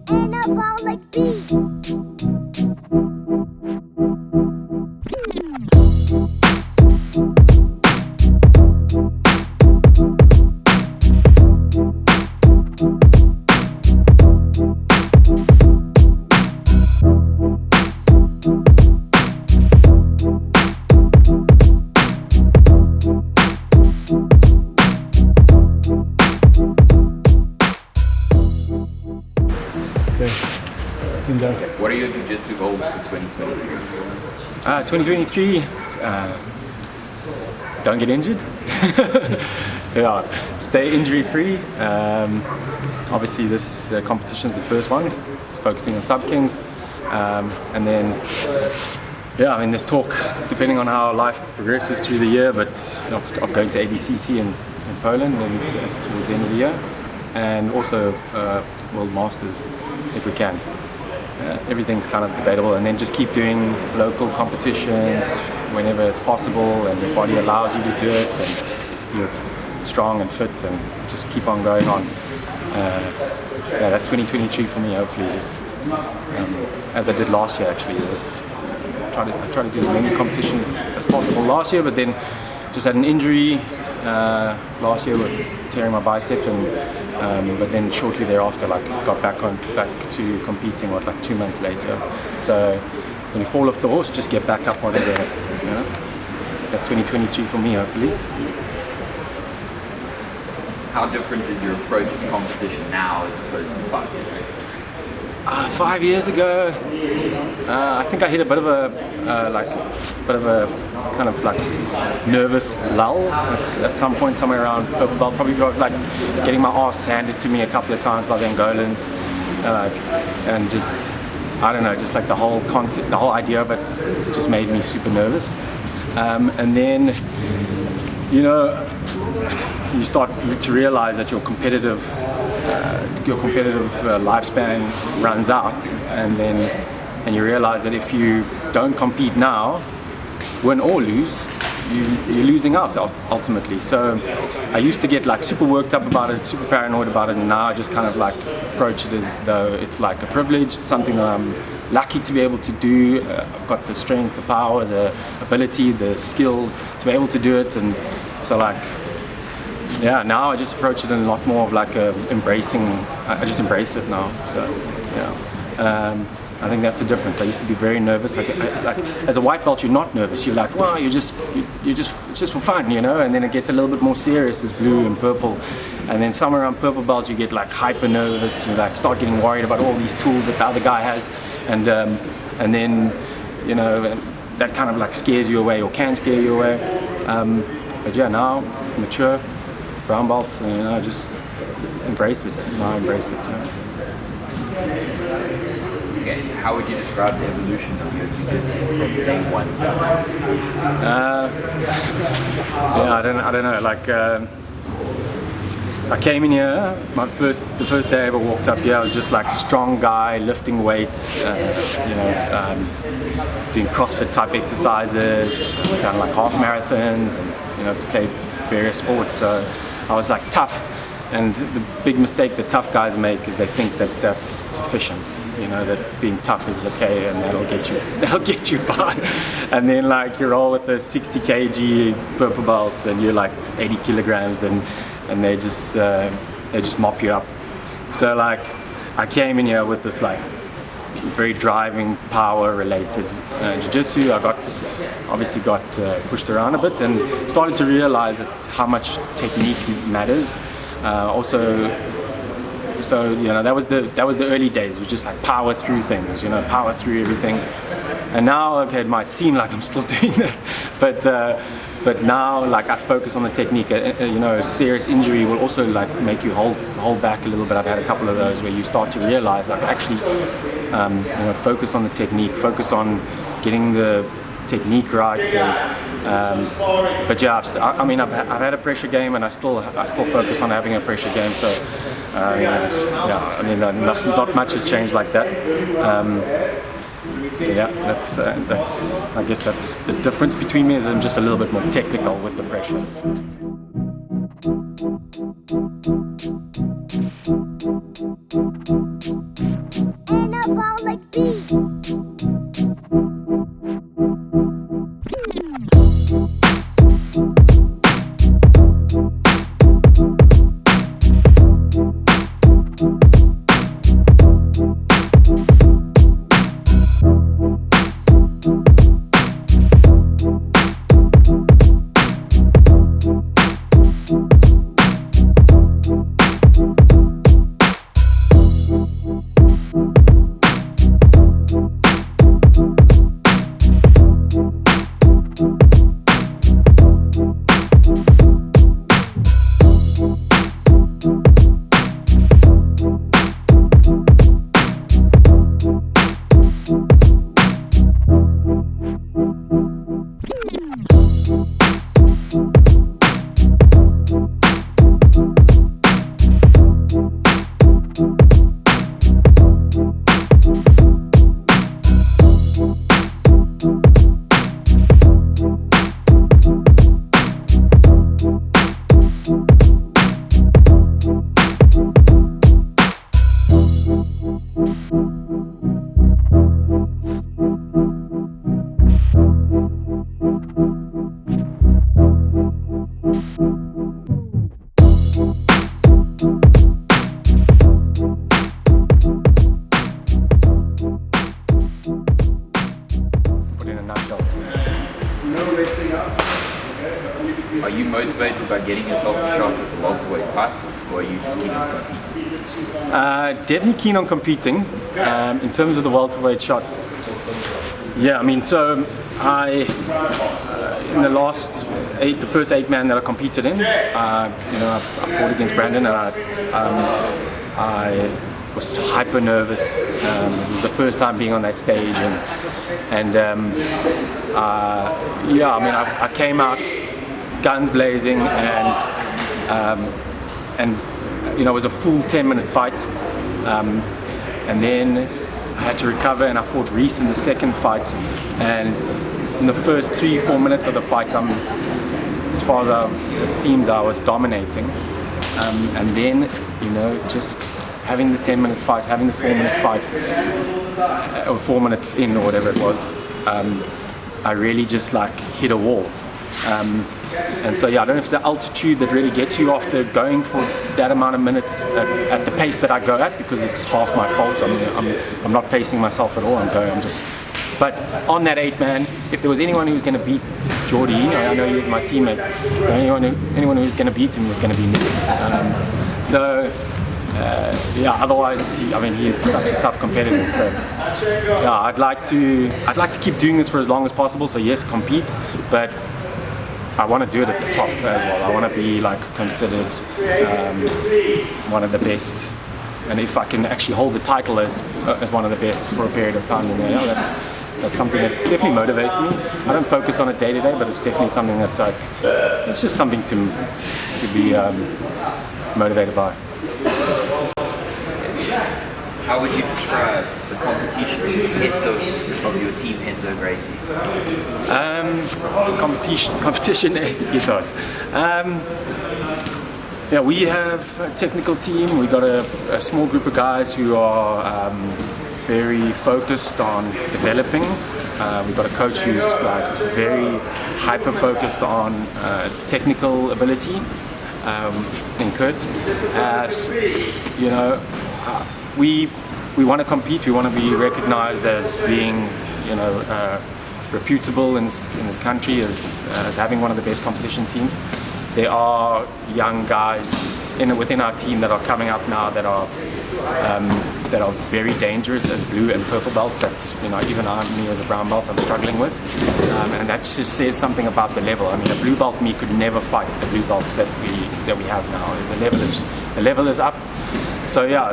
Anabolic beat. What are your jiu-jitsu goals for 2023? 2023, don't get injured. Yeah, stay injury free. Obviously this competition is the first one. It's focusing on sub-kings. And then, yeah, I mean there's talk, depending on how life progresses through the year, but of going to ADCC in Poland and towards the end of the year. And also World Masters if we can. Everything's kind of debatable, and then just keep doing local competitions whenever it's possible and your body allows you to do it and you're strong and fit, and just keep on going on. Yeah, that's 2023 for me, hopefully, is as I did last year actually. I try to do as many competitions as possible last year, but then just had an injury last year with tearing my bicep, and but then shortly thereafter got back to competing 2 months later. So when you fall off the horse, just get back up on it again. You know? That's 2023 for me, hopefully. How different is your approach to competition now as opposed to 5 years ago? 5 years ago, I think I hit a bit of a kind of nervous lull at some point, somewhere around purple belt. Probably got getting my ass handed to me a couple of times by the Angolans, and just I don't know, just the whole concept, the whole idea of it just made me super nervous. And then, you know, you start to realize that your competitive lifespan runs out, and you realize that if you don't compete now, win or lose, you're losing out ultimately. So I used to get super worked up about it, super paranoid about it, and now I just kind of approach it as though it's a privilege. It's something that I'm lucky to be able to do. I've got the strength, the power, the ability, the skills to be able to do it, and so yeah, now I just approach it in a lot more of embracing. I just embrace it now. So yeah, I think that's the difference. I used to be very nervous. As a white belt, you're not nervous. You're well, it's just for fun, you know. And then it gets a little bit more serious as blue and purple. And then somewhere around purple belt, you get hyper nervous. You start getting worried about all these tools that the other guy has, and then you know that kind of scares you away or can scare you away. But yeah, now mature. Brown belt, and I just embrace it. Now I embrace it. Yeah. Okay, how would you describe the evolution of your jiu-jitsu from day one? Yeah, I don't know. I came in here. The first day I ever walked up here, I was just strong guy lifting weights, doing CrossFit type exercises, done half marathons, and played various sports. So I was tough, and the big mistake that tough guys make is they think that that's sufficient. You know, that being tough is okay and that'll get you by. And then you roll with the 60 kg purple belts and you're 80 kilograms, and they just mop you up. So I came in here with this very driving, power related jiu-jitsu. I obviously got pushed around a bit and started to realize how much technique matters. So you know, that was the early days. It was just power through things, power through everything. And now, okay, it might seem like I'm still doing that, but now I focus on the technique. A serious injury will also make you hold back a little bit. I've had a couple of those where you start to realize actually focus on the technique, focus on getting the technique right. But yeah, I've had a pressure game, and I still focus on having a pressure game. So yeah, not much has changed like that. Yeah, that's I guess that's the difference between me, is I'm just a little bit more technical with the pressure. And a ball like B. Put in a nutshell. Are you motivated by getting yourself a shot at the welterweight title, or are you just keen on competing? Definitely keen on competing. In terms of the welterweight shot, yeah, I mean, so I in the last the first 8 man that I competed in, I fought against Brandon, and I was hyper nervous. It was the first time being on that stage, and yeah, I mean, I came out guns blazing, and it was a full 10-minute fight, and then I had to recover, and I fought Reese in the second fight, and in the first 3-4 minutes of the fight, as far as it seems, I was dominating, and then just having the 10-minute fight, having the 4-minute fight, or 4 minutes in, or whatever it was, I really just hit a wall. And so yeah, I don't know if it's the altitude that really gets you after going for that amount of minutes at the pace that I go at, because it's half my fault. I mean, I'm not pacing myself at all. But on that 8 man, if there was anyone who was going to beat Jordy, I know he was my teammate, but anyone who was going to beat him was going to be me. Yeah, otherwise, I mean, he is such a tough competitor. So yeah, I'd like to keep doing this for as long as possible. So yes, compete, but I want to do it at the top as well. I want to be considered one of the best, and if I can actually hold the title as one of the best for a period of time, then that's something that definitely motivates me. I don't focus on it day to day, but it's definitely something that it's just something to be motivated by. How would you describe the competition ethos of your team, Enzo Gracie? Competition ethos. Yeah, we have a technical team. We got a small group of guys who are very focused on developing. We've got a coach who's very hyper focused on technical ability in Kurt. We want to compete. We want to be recognized as being, reputable in this country as having one of the best competition teams. There are young guys within our team that are coming up now that are very dangerous as blue and purple belts that even me as a brown belt I'm struggling with, and that just says something about the level. I mean, a blue belt me could never fight the blue belts that we have now. The level is up. So yeah,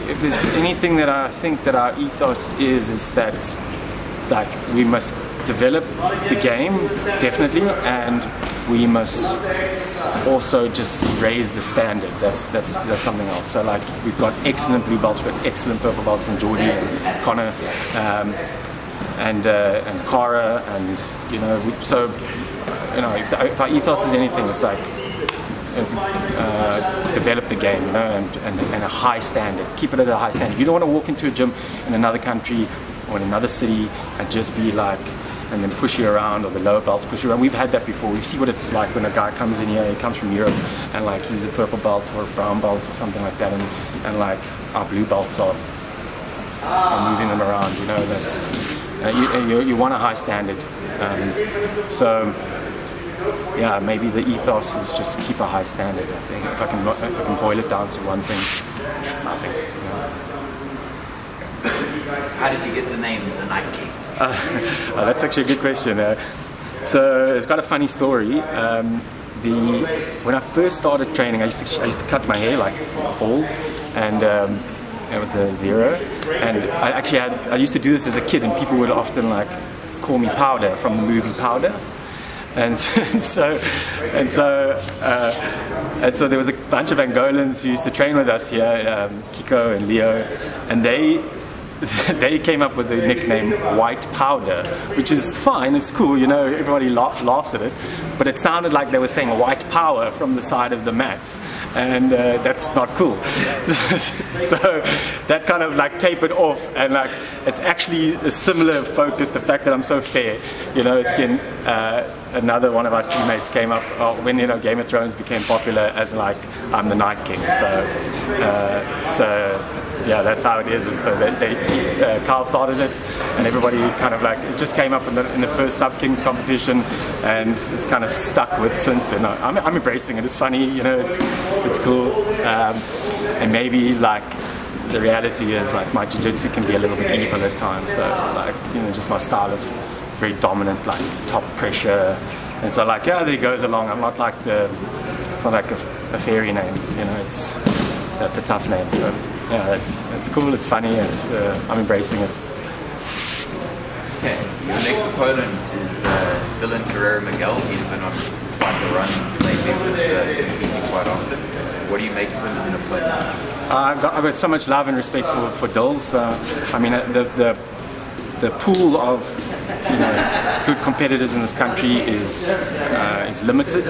if there's anything that I think that our ethos is that we must develop the game, definitely, and we must also just raise the standard. That's something else. So we've got excellent blue belts, we've got excellent purple belts in Jordy and Connor, and Cara, and if our ethos is anything, it's develop the game, you know, and a high standard. Keep it at a high standard. You don't want to walk into a gym in another country or in another city and just be like, and then push you around, or the lower belts push you around. We've had that before. We see what it's like when a guy comes in here, he comes from Europe, and like he's a purple belt or a brown belt or something like that, and like our blue belts are moving them around, you know. That's you want a high standard. So yeah, maybe the ethos is just keep a high standard. I think if I can boil it down to one thing, nothing. You know? How did you get the name the Night King? That's actually a good question. So it's got a funny story. When I first started training, I used to cut my hair like bald and with a zero. And I used to do this as a kid, and people would often like call me Powder from the movie Powder. And so there was a bunch of Angolans who used to train with us here, Kiko and Leo, and they came up with the nickname White Powder, which is fine, it's cool, you know, everybody laughs at it, but it sounded like they were saying white power from the side of the mats, and that's not cool. So that kind of like tapered off, and like it's actually a similar focus, the fact that I'm so fair, you know, skin. Another one of our teammates came up when, you know, Game of Thrones became popular as like, I'm the Night King, so yeah, that's how it is. And so Carl started it, and everybody kind of like, it just came up in the first Sub Kings competition, and it's kind of stuck with since then. I'm embracing it. It's funny, you know, it's cool, and maybe like the reality is like my jiu-jitsu can be a little bit evil at times. So like, you know, just my style of very dominant, like top pressure, and so like, yeah, there goes along. I'm not like it's not like a fairy name, you know. That's a tough name. So yeah, it's cool. It's funny. I'm embracing it. Okay, your next opponent is Dylan Carrera-Miguel. He's been on quite the run lately with competing quite often. What do you make of him as an opponent? I've got so much love and respect for Dills. I mean, the pool of, you know, good competitors in this country is limited.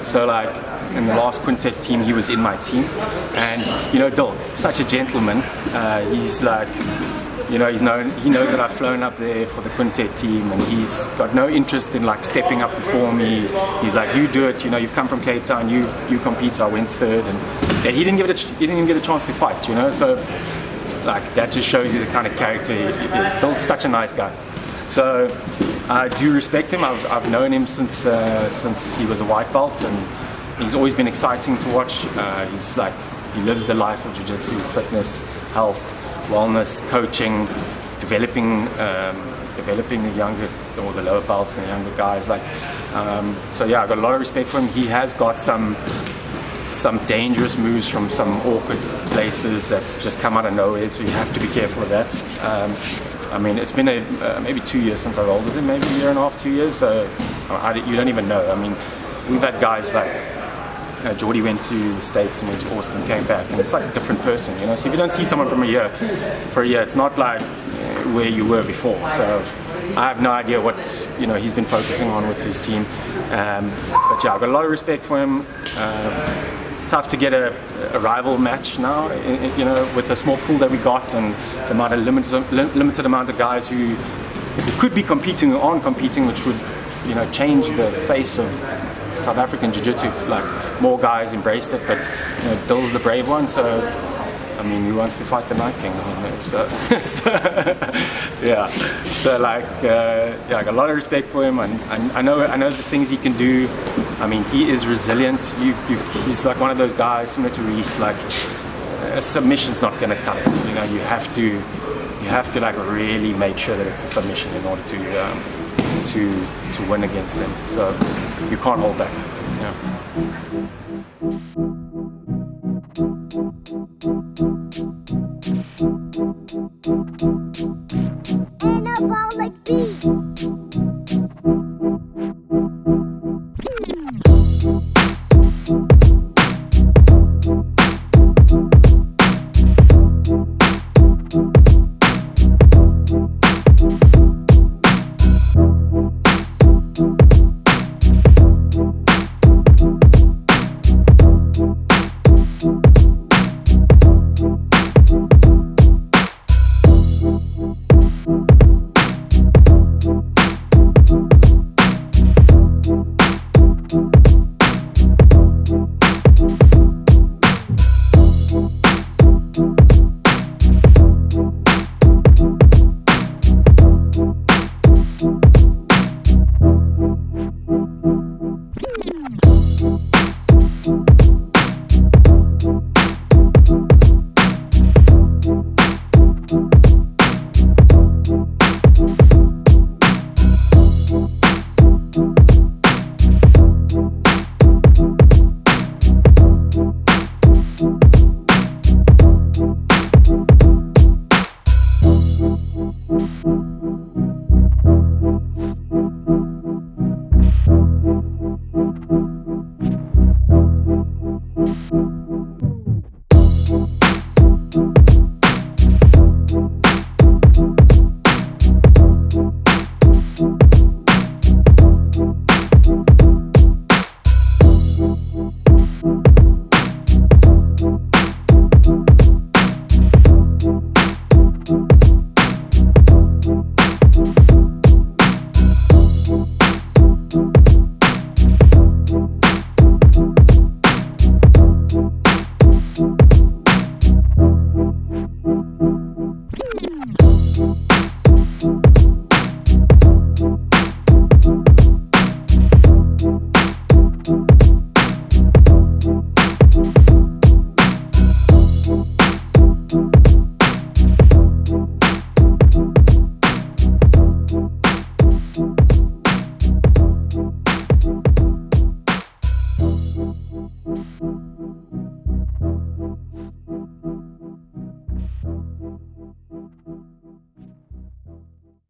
So like in the last quintet team, he was in my team, and you know, Dill, such a gentleman. He's like, you know, he knows that I've flown up there for the quintet team, and he's got no interest in like stepping up before me. He's like, you do it. You know, you've come from Cape Town, you compete. So I went third, and he didn't even get a chance to fight. You know, so like that just shows you the kind of character he is. Dill's such a nice guy. So I do respect him. I've known him since he was a white belt, and he's always been exciting to watch. He's like, he lives the life of jiu-jitsu, fitness, health, wellness, coaching, developing the younger, or the lower belts and the younger guys. Like, so yeah, I've got a lot of respect for him. He has got some dangerous moves from some awkward places that just come out of nowhere, so you have to be careful of that. I mean, it's been maybe 2 years since I rolled with him, maybe a year and a half, 2 years, so you don't even know. I mean, we've had guys like, Jordy went to the States and went to Austin, came back, and it's like a different person, you know. So if you don't see someone for a year, it's not like where you were before. So I have no idea what, you know, he's been focusing on with his team. But yeah, I've got a lot of respect for him. It's tough to get a rival match now, you know, with the small pool that we got and the amount of limited amount of guys who could be competing or aren't competing, which would, you know, change the face of South African Jiu-Jitsu if like more guys embraced it. But you know, Dill's the brave one, so I mean, he wants to fight the Night King. I mean, so yeah. So like, yeah, I got a lot of respect for him, and I know the things he can do. I mean, he is resilient. He's like one of those guys similar to Reese. Like, a submission's not going to cut it. You know, you have to like really make sure that it's a submission in order to win against them. So you can't hold back. Yeah.